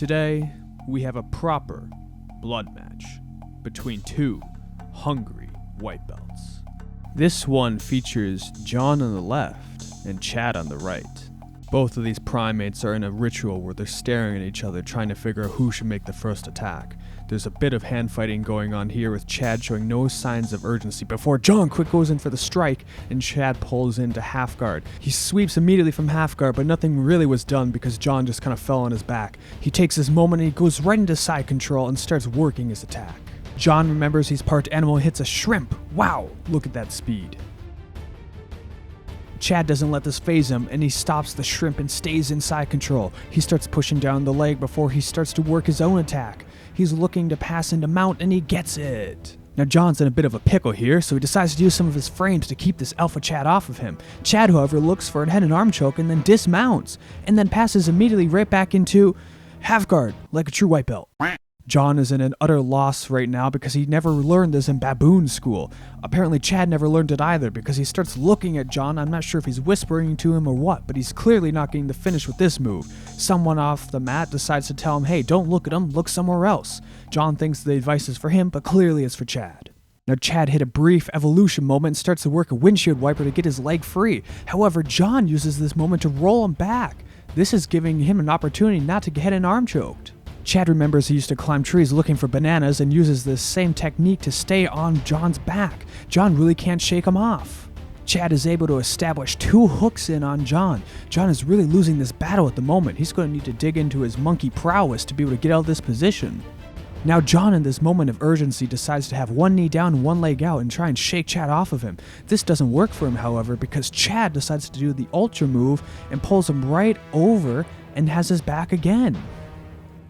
Today, we have a proper blood match between two hungry white belts. This one features John on the left and Chad on the right. Both of these primates are in a ritual where they're staring at each other trying to figure out who should make the first attack. There's a bit of hand fighting going on here with Chad showing no signs of urgency before John quick goes in for the strike and Chad pulls into half guard. He sweeps immediately from half guard, but nothing really was done because John just kind of fell on his back. He takes this moment and he goes right into side control and starts working his attack. John remembers he's part animal and hits a shrimp. Wow, look at that speed. Chad doesn't let this phase him, and he stops the shrimp and stays in side control. He starts pushing down the leg before he starts to work his own attack. He's looking to pass into mount, and he gets it. Now John's in a bit of a pickle here, so he decides to use some of his frames to keep this alpha Chad off of him. Chad, however, looks for a head and arm choke and then dismounts, and then passes immediately right back into half guard, like a true white belt. John is in an utter loss right now because he never learned this in baboon school. Apparently Chad never learned it either because he starts looking at John. I'm not sure if he's whispering to him or what, but he's clearly not getting the finish with this move. Someone off the mat decides to tell him, hey, don't look at him, look somewhere else. John thinks the advice is for him, but clearly it's for Chad. Now Chad hit a brief evolution moment and starts to work a windshield wiper to get his leg free. However, John uses this moment to roll him back. This is giving him an opportunity not to get an arm choked. Chad remembers he used to climb trees looking for bananas and uses this same technique to stay on John's back. John really can't shake him off. Chad is able to establish two hooks in on John. John is really losing this battle at the moment. He's going to need to dig into his monkey prowess to be able to get out of this position. Now John, in this moment of urgency, decides to have one knee down and one leg out and try and shake Chad off of him. This doesn't work for him, however, because Chad decides to do the ultra move and pulls him right over and has his back again.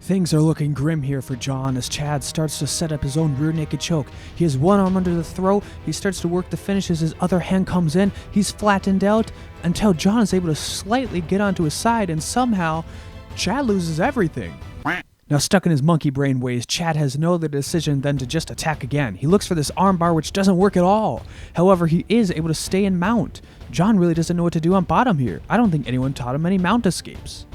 Things are looking grim here for John as Chad starts to set up his own rear naked choke. He has one arm under the throat. He starts to work the finish as his other hand comes in. He's flattened out until John is able to slightly get onto his side, and somehow Chad loses everything. Now stuck in his monkey brain ways, Chad has no other decision than to just attack again. He looks for this armbar, which doesn't work at all. However, he is able to stay in mount. John really doesn't know what to do on bottom here. I don't think anyone taught him any mount escapes.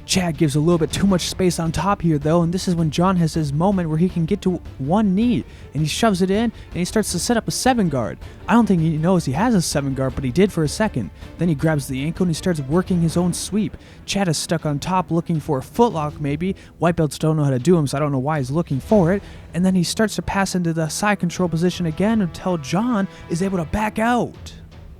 Chad gives a little bit too much space on top here though, and this is when John has his moment where he can get to one knee, and he shoves it in, and he starts to set up a 7 guard. I don't think he knows he has a 7 guard, but he did for a second. Then he grabs the ankle and he starts working his own sweep. Chad is stuck on top looking for a footlock maybe. White belts don't know how to do them, so I don't know why he's looking for it. And then he starts to pass into the side control position again until John is able to back out.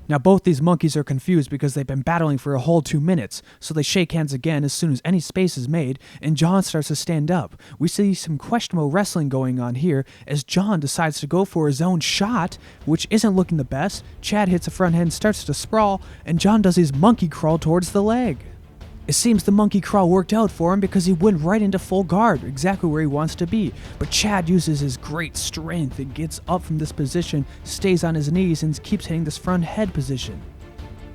Now both these monkeys are confused because they've been battling for a whole 2 minutes, so they shake hands again as soon as any space is made, and John starts to stand up. We see some questionable wrestling going on here as John decides to go for his own shot, which isn't looking the best. Chad hits a front hand, starts to sprawl, and John does his monkey crawl towards the leg. It seems the monkey crawl worked out for him because he went right into full guard, exactly where he wants to be. But Chad uses his great strength and gets up from this position, stays on his knees, and keeps hitting this front head position.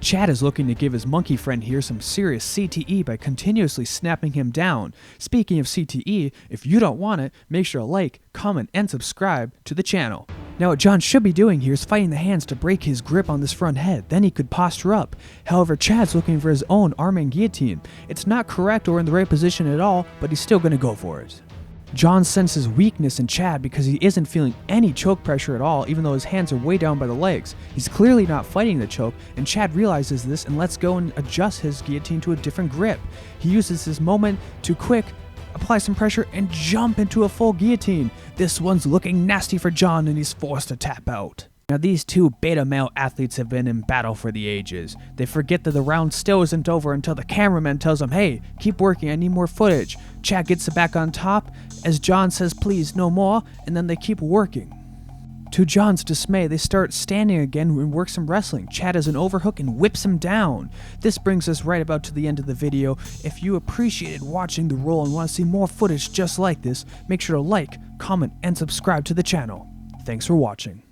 Chad is looking to give his monkey friend here some serious CTE by continuously snapping him down. Speaking of CTE, if you don't want it, make sure to like, comment, and subscribe to the channel. Now what John should be doing here is fighting the hands to break his grip on this front head, then he could posture up. However, Chad's looking for his own arm and guillotine. It's not correct or in the right position at all, but he's still going to go for it. John senses weakness in Chad because he isn't feeling any choke pressure at all, even though his hands are way down by the legs. He's clearly not fighting the choke, and Chad realizes this and lets go and adjust his guillotine to a different grip. He uses this moment to quick apply some pressure and jump into a full guillotine. This one's looking nasty for John and he's forced to tap out. Now these two beta male athletes have been in battle for the ages. They forget that the round still isn't over until the cameraman tells them, hey, keep working, I need more footage. Chad gets it back on top as John says, please, no more, and then they keep working. To John's dismay, they start standing again and work some wrestling. Chad has an overhook and whips him down. This brings us right about to the end of the video. If you appreciated watching the roll and want to see more footage just like this, make sure to like, comment, and subscribe to the channel. Thanks for watching.